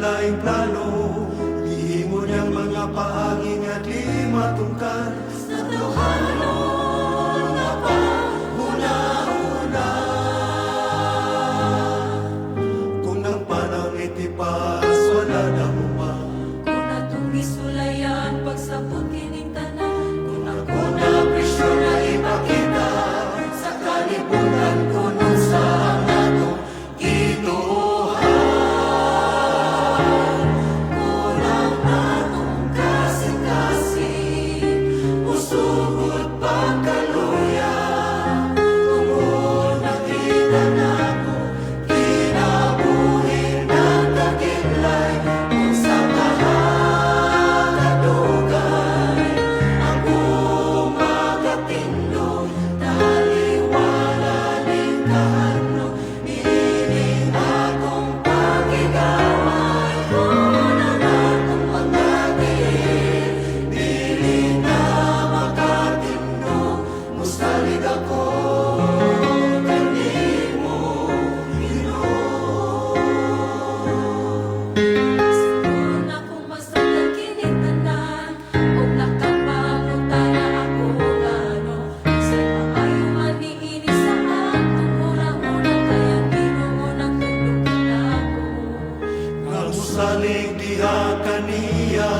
laing plano. Ihimo niyang mga paagi nga di matungkad sa tawhana nga panghuna-huna. Kung ang panang itipas wala na uma, kung atong isulayan pagsabot kining tanan, kung ako na presyo na ipakita sa kalibutan kung sa ang atong gituhan. kulang atong kasing-kasing, Usugod pagkaluya, tungod nakita nako kinabuhi ng taginlay. Kung sa kahadugay ako magatindog, taliwala ning kahadlok, nining akong pagigaway. Kung ang akong mga diin, dili na makatindog, musalig ako kanimo, Ginoo. kung akong masaktan kining tanan, og nakapangutana ako ngano, sa maayo man niini sa atong murang-murang, kaya Ginoo nagtulog ako. Nga musalig diha kaniya,